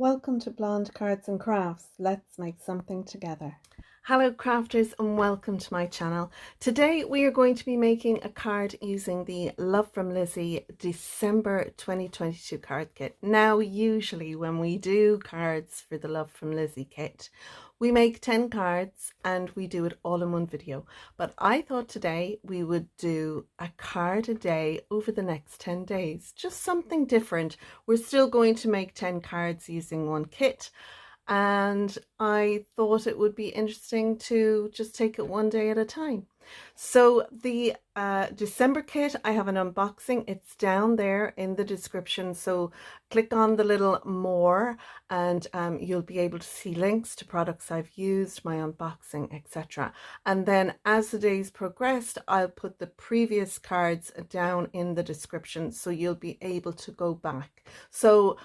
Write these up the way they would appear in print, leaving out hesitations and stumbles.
Welcome to Blonde Cards and Crafts. Let's make something together. Hello crafters and welcome to my channel. Today we are going to be making a card using the Love From Lizi December 2022 card kit. Now usually when we do cards for the Love From Lizi kit, we make 10 cards and we do it all in one video. But I thought today we would do a card a day over the next 10 days. Just something different. We're still going to make 10 cards using one kit. And I thought it would be interesting to just take it one day at a time. So the December kit, I have an unboxing. It's down there in the description. So click on the little more and you'll be able to see links to products I've used, my unboxing, etc. And then as the days progressed, I'll put the previous cards down in the description so you'll be able to go back. So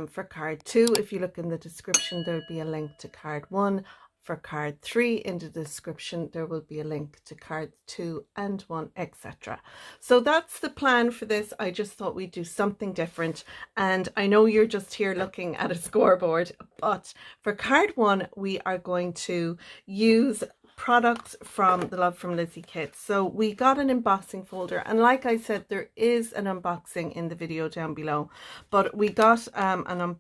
for card 2, if you look in the description, there'll be a link to card 1. For card 3 in the description, there will be a link to card 2 and 1, etc. So that's the plan for this. I just thought we'd do something different. And I know you're just here looking at a scoreboard, but for card 1, we are going to use products from the Love From Lizi kit. So we got an embossing folder, and like I said, there is an unboxing in the video down below, but we got an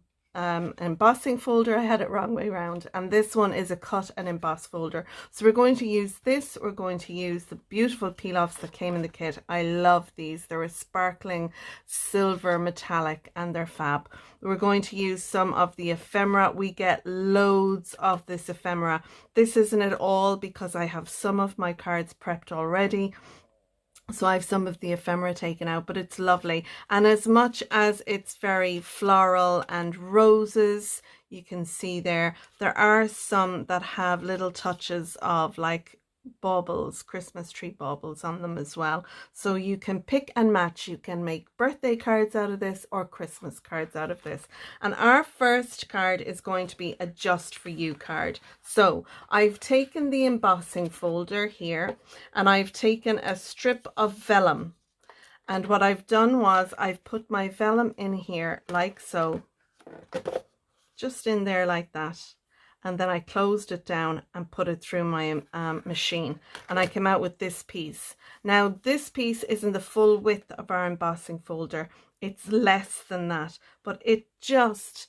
embossing folder. I had it wrong way around, and this one is a cut and emboss folder. So we're going to use this. We're going to use the beautiful peel-offs that came in the kit. I love these. They're a sparkling silver metallic and they're fab. We're going to use some of the ephemera. We get loads of this ephemera. This isn't at all because I have some of my cards prepped already. So I have some of the ephemera taken out, but it's lovely. And as much as it's very floral and roses, you can see there are some that have little touches of like baubles, Christmas tree baubles on them as well. So you can pick and match. You can make birthday cards out of this or Christmas cards out of this. And our first card is going to be a just for you card. So I've taken the embossing folder here and I've taken a strip of vellum. And what I've done was I've put my vellum in here like so, just in there like that. And then I closed it down and put it through my machine, and I came out with this piece. Now this piece isn't the full width of our embossing folder, it's less than that, but it just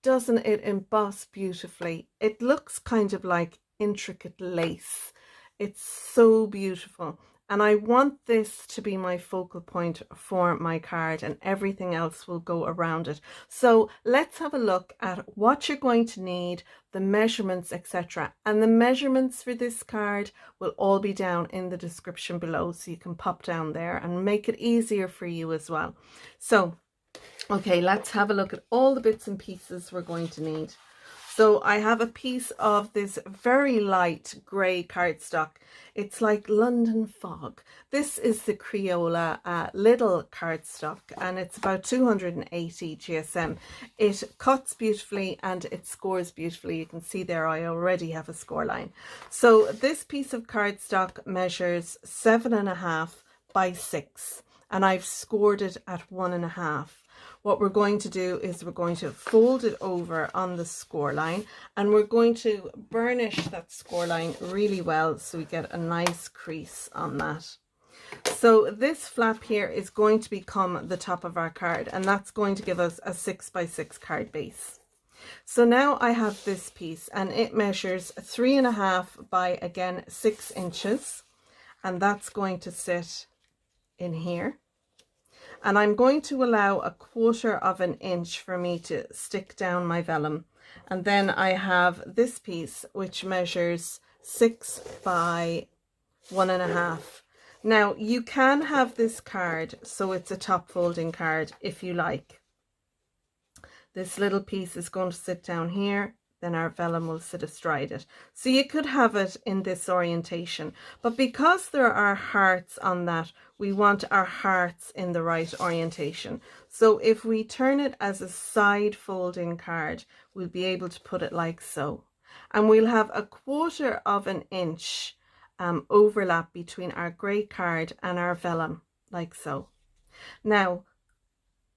doesn't it emboss beautifully. It looks kind of like intricate lace. It's so beautiful. And I want this to be my focal point for my card, and everything else will go around it. So let's have a look at what you're going to need, the measurements, etc. And the measurements for this card will all be down in the description below, so you can pop down there and make it easier for you as well. So, okay, let's have a look at all the bits and pieces we're going to need. So I have a piece of this very light grey cardstock. It's like London fog. This is the Crayola little cardstock, and it's about 280 GSM. It cuts beautifully and it scores beautifully. You can see there I already have a score line. So this piece of cardstock measures 7.5 by 6, and I've scored it at 1.5. What we're going to do is we're going to fold it over on the score line, and we're going to burnish that score line really well so we get a nice crease on that. So this flap here is going to become the top of our card, and that's going to give us a 6 by 6 card base. So now I have this piece, and it measures 3.5 by, again, 6 inches, and that's going to sit in here. And I'm going to allow 1/4 inch for me to stick down my vellum. And then I have this piece which measures 6 by 1.5. Now you can have this card so it's a top folding card if you like. This little piece is going to sit down here, then our vellum will sit astride it. So you could have it in this orientation, but because there are hearts on that, we want our hearts in the right orientation. So if we turn it as a side folding card, we'll be able to put it like so. And we'll have 1/4 inch overlap between our grey card and our vellum, like so. Now,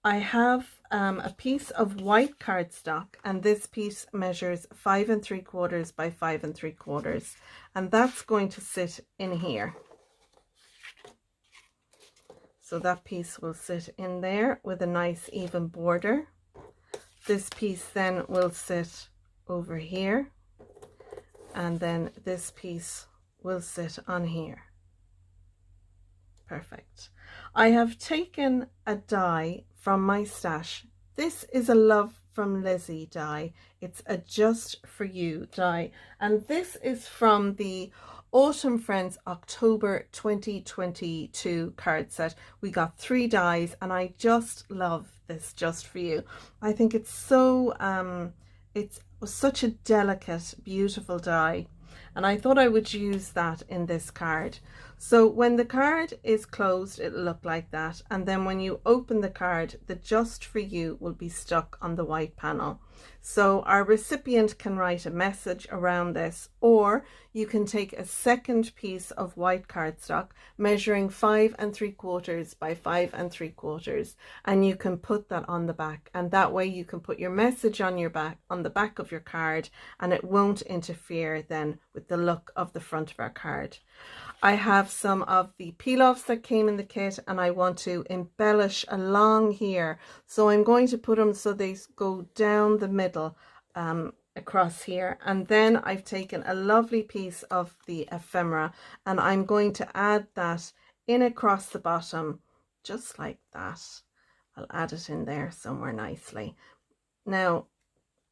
I have a piece of white cardstock, and this piece measures 5 3/4 by 5 3/4, and that's going to sit in here. So that piece will sit in there with a nice even border. This piece then will sit over here, and then this piece will sit on here. Perfect. I have taken a die from my stash. This is a Love from Lizi die. It's a Just For You die, and this is from the Autumn Friends October 2022 card set. We got 3 dies, and I just love this Just For You. I think it's so it's such a delicate, beautiful die, and I thought I would use that in this card. So when the card is closed, it'll look like that, and then when you open the card, the Just For You will be stuck on the white panel. So our recipient can write a message around this, or you can take a second piece of white cardstock measuring 5 3/4 by 5 3/4, and you can put that on the back, and that way you can put your message on your back, on the back of your card, and it won't interfere then with the look of the front of our card. I have some of the peel-offs that came in the kit, and I want to embellish along here, so I'm going to put them so they go down the middle across here. And then I've taken a lovely piece of the ephemera, and I'm going to add that in across the bottom, just like that. I'll add it in there somewhere nicely now,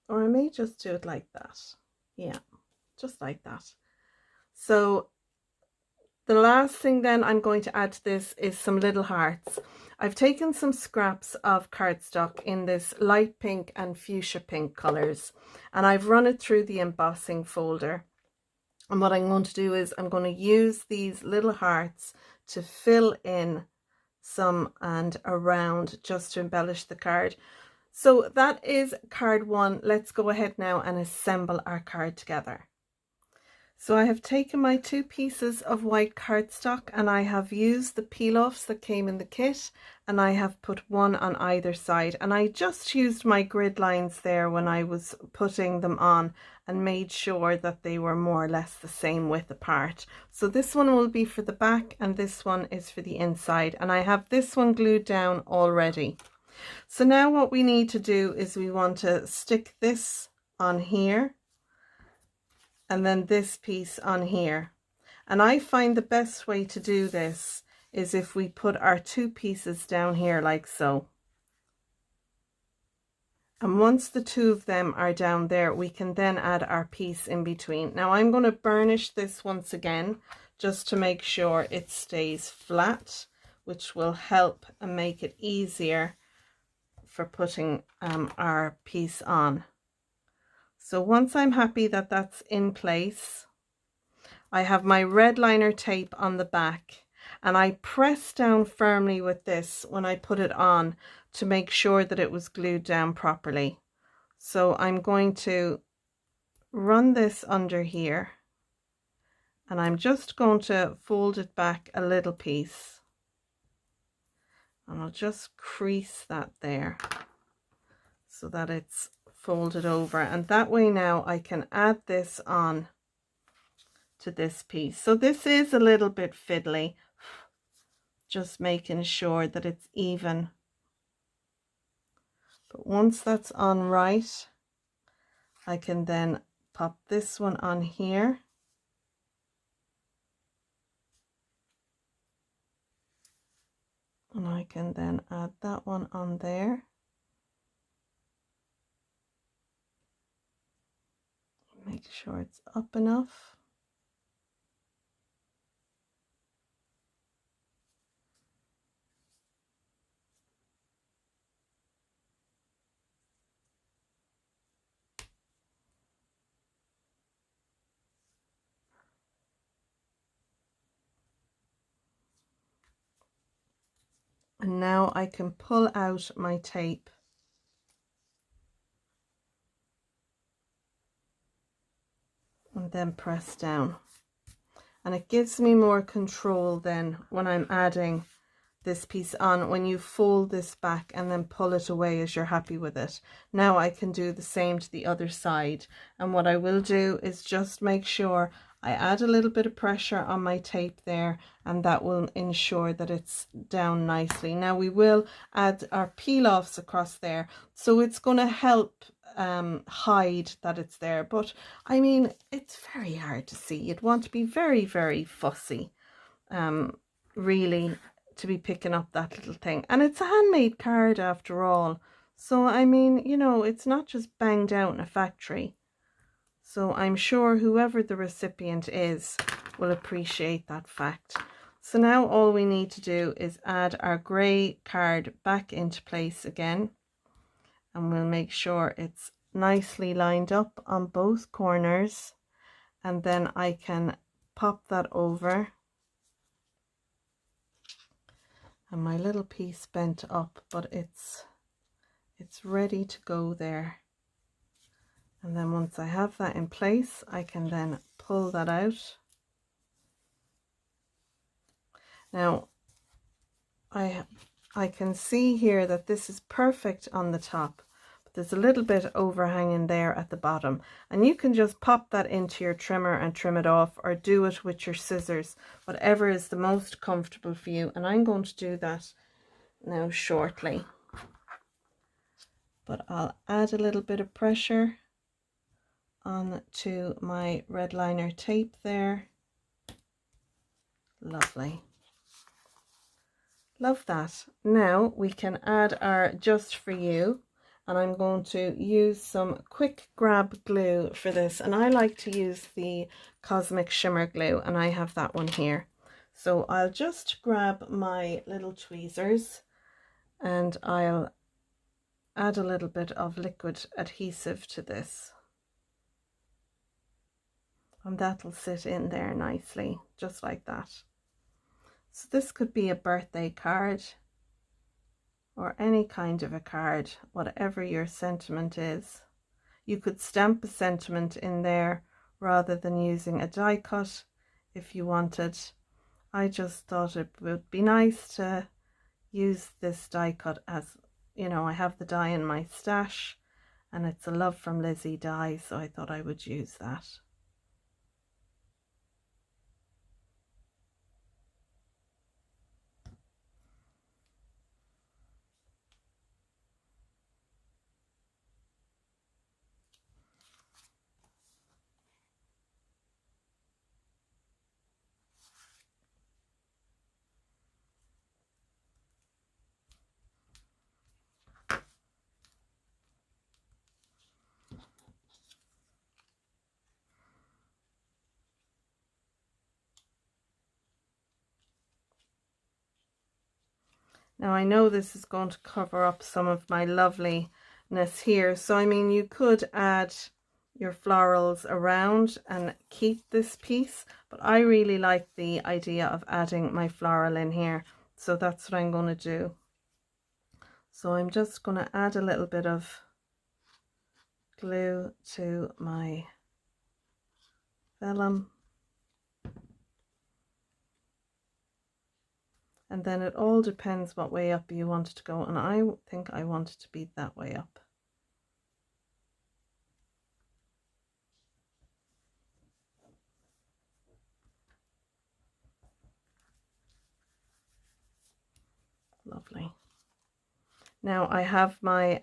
or I may just do it like that. Yeah, just like that. So the last thing then I'm going to add to this is some little hearts. I've taken some scraps of cardstock in this light pink and fuchsia pink colours, and I've run it through the embossing folder. And what I'm going to do is I'm going to use these little hearts to fill in some and around, just to embellish the card. So that is card 1. Let's go ahead now and assemble our card together. So I have taken my 2 pieces of white cardstock, and I have used the peel-offs that came in the kit, and I have put one on either side, and I just used my grid lines there when I was putting them on and made sure that they were more or less the same width apart. So this one will be for the back, and this one is for the inside, and I have this one glued down already. So now what we need to do is we want to stick this on here, and then this piece on here. And I find the best way to do this is if we put our 2 pieces down here like so. And once the 2 of them are down there, we can then add our piece in between. Now I'm going to burnish this once again, just to make sure it stays flat, which will help and make it easier for putting our piece on. So once I'm happy that that's in place, I have my red liner tape on the back, and I press down firmly with this when I put it on to make sure that it was glued down properly. So I'm going to run this under here, and I'm just going to fold it back a little piece, and I'll just crease that there so that it's folded over, and that way now I can add this on to this piece. So this is a little bit fiddly, just making sure that it's even, but once that's on right, I can then pop this one on here, and I can then add that one on there. Make sure it's up enough. And now I can pull out my tape and then press down, and it gives me more control then when I'm adding this piece on when you fold this back and then pull it away as you're happy with it. Now I can do the same to the other side, and what I will do is just make sure I add a little bit of pressure on my tape there, and that will ensure that it's down nicely. Now we will add our peel offs across there, so it's going to help hide that it's there, but I mean, it's very hard to see. You'd want to be very, very fussy really to be picking up that little thing, and it's a handmade card after all, so I mean, you know, it's not just banged out in a factory. So I'm sure whoever the recipient is will appreciate that fact. So now all we need to do is add our grey card back into place again, and we'll make sure it's nicely lined up on both corners, and then I can pop that over, and my little piece bent up, but it's ready to go there. And then once I have that in place, I can then pull that out. Now I can see here that this is perfect on the top, but there's a little bit overhanging there at the bottom, and you can just pop that into your trimmer and trim it off, or do it with your scissors, whatever is the most comfortable for you. And I'm going to do that now shortly, but I'll add a little bit of pressure onto my red liner tape there. Lovely. Love that. Now we can add our Just For You, and I'm going to use some quick grab glue for this, and I like to use the Cosmic Shimmer glue, and I have that one here. So I'll just grab my little tweezers and I'll add a little bit of liquid adhesive to this, and that'll sit in there nicely, just like that. So this could be a birthday card or any kind of a card, whatever your sentiment is. You could stamp a sentiment in there rather than using a die cut if you wanted. I just thought it would be nice to use this die cut, as you know, I have the die in my stash and it's a Love From Lizi die, so I thought I would use that. Now I know this is going to cover up some of my loveliness here, so I mean, you could add your florals around and keep this piece, but I really like the idea of adding my floral in here, so that's what I'm going to do. So I'm just going to add a little bit of glue to my vellum, and then it all depends what way up you want it to go, and I think I want it to be that way up. Lovely. Now I have my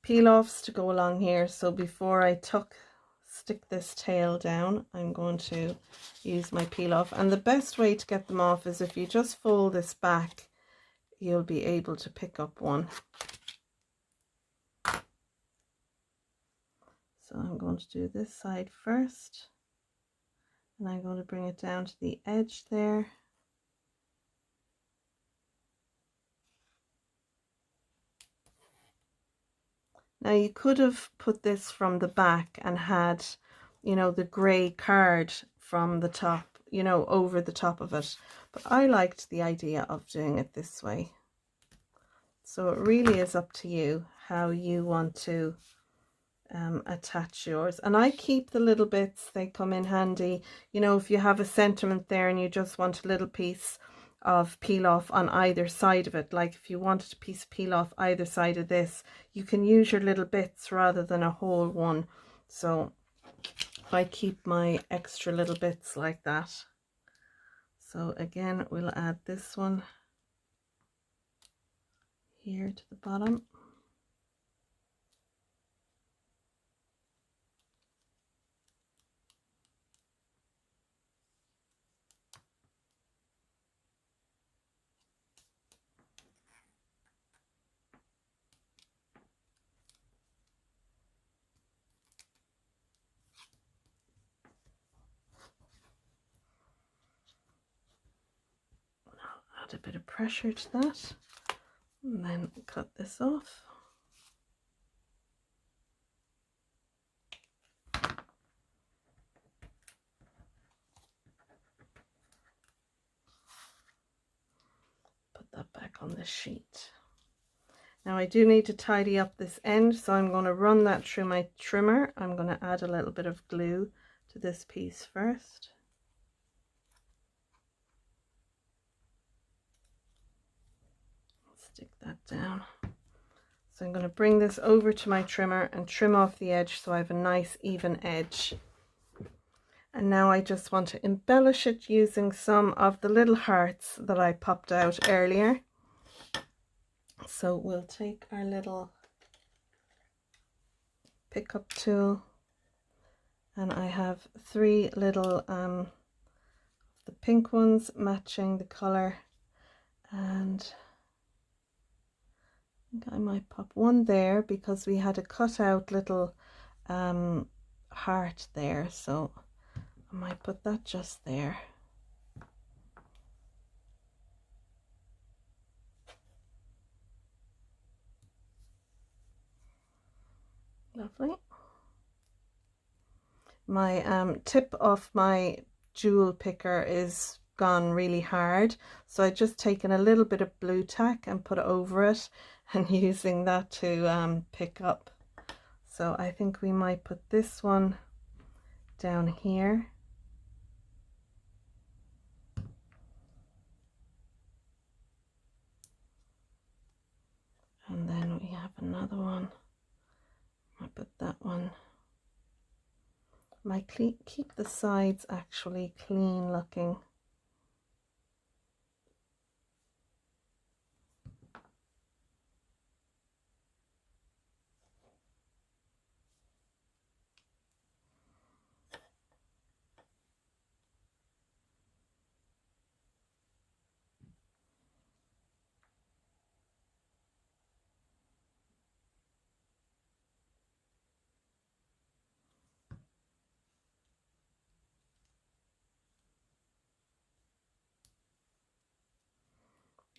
peel offs to go along here, so before I stick this tail down, I'm going to use my peel off, and the best way to get them off is if you just fold this back, you'll be able to pick up one. So I'm going to do this side first, and I'm going to bring it down to the edge there. Now you could have put this from the back and had, you know, the grey card from the top, you know, over the top of it, but I liked the idea of doing it this way. So it really is up to you how you want to attach yours, and I keep the little bits, they come in handy, you know, if you have a sentiment there and you just want a little piece of peel off on either side of it. Like if you wanted a piece of peel off either side of this, you can use your little bits rather than a whole one. So I keep my extra little bits like that. So again, we'll add this one here to the bottom. Add a bit of pressure to that and then cut this off. Put that back on the sheet. Now I do need to tidy up this end, so I'm going to run that through my trimmer. I'm going to add a little bit of glue to this piece first. Stick that down. So I'm going to bring this over to my trimmer and trim off the edge so I have a nice even edge. And now I just want to embellish it using some of the little hearts that I popped out earlier. So we'll take our little pickup tool, and I have 3 little the pink ones matching the color, and I might pop one there because we had a cut out little heart there, so I might put that just there. Lovely. My tip of my jewel picker is gone really hard, so I just taken a little bit of blue tack and put it over it and using that to pick up. So I think we might put this one down here, and then we have another one. I put that one. Might keep the sides actually clean looking.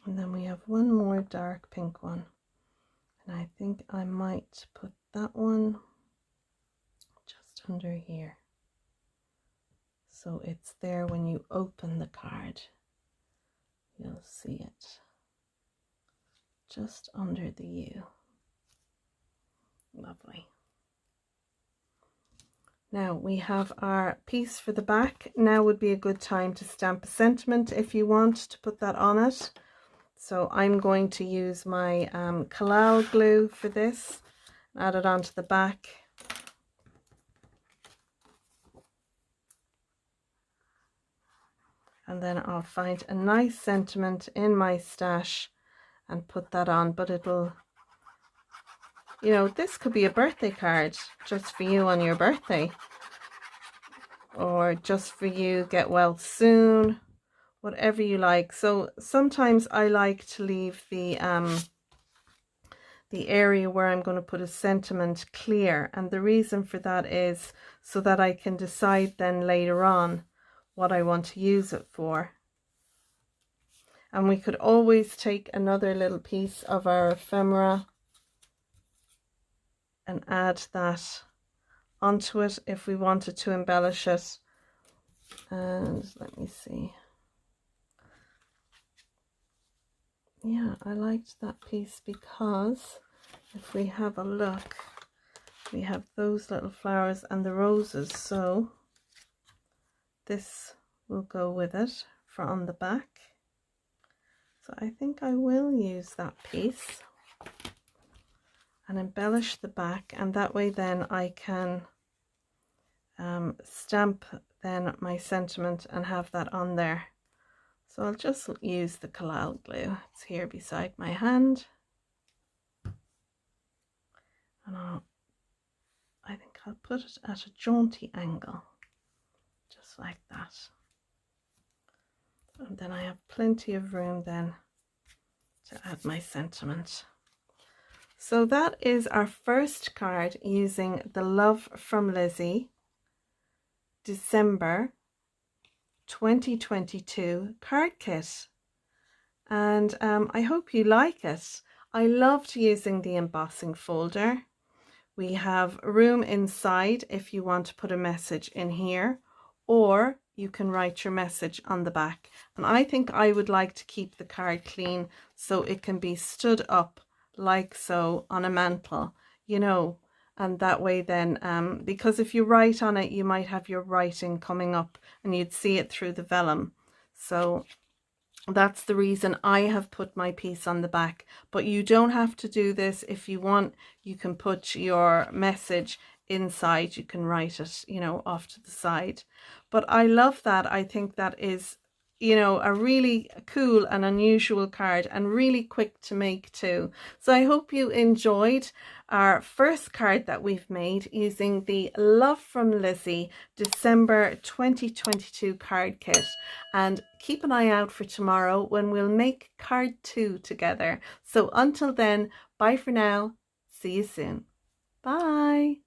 And then we have one more dark pink one, and I think I might put that one just under here, so it's there when you open the card. You'll see it just under the U. Lovely. Now we have our piece for the back. Now would be a good time to stamp a sentiment if you want to put that on it. So I'm going to use my Collal glue for this, add it onto the back. And then I'll find a nice sentiment in my stash and put that on, but it'll, you know, this could be a birthday card just for you on your birthday, or just for you, get well soon, whatever you like. So sometimes I like to leave the area where I'm going to put a sentiment clear, and the reason for that is so that I can decide then later on what I want to use it for. And we could always take another little piece of our ephemera and add that onto it if we wanted to embellish it. And let me see. Yeah, I liked that piece because if we have a look, we have those little flowers and the roses, so this will go with it for on the back. So I think I will use that piece and embellish the back, and that way then I can stamp then my sentiment and have that on there. So I'll just use the collal glue. It's here beside my hand, and I think I'll put it at a jaunty angle, just like that. And then I have plenty of room then to add my sentiment. So that is our first card using the Love from Lizi December 2022 card kit. And I hope you like it. I loved using the embossing folder. We have room inside if you want to put a message in here, or you can write your message on the back. And I think I would like to keep the card clean so it can be stood up like so on a mantle, you know, and that way then, because if you write on it, you might have your writing coming up and you'd see it through the vellum. So that's the reason I have put my piece on the back, but you don't have to do this. If you want, you can put your message inside, you can write it, you know, off to the side. But I love that. I think that is, you know, a really cool and unusual card, and really quick to make too. So I hope you enjoyed our first card that we've made using the Love from Lizi December 2022 card kit, and keep an eye out for tomorrow when we'll make card 2 together. So until then, bye for now. See you soon. Bye.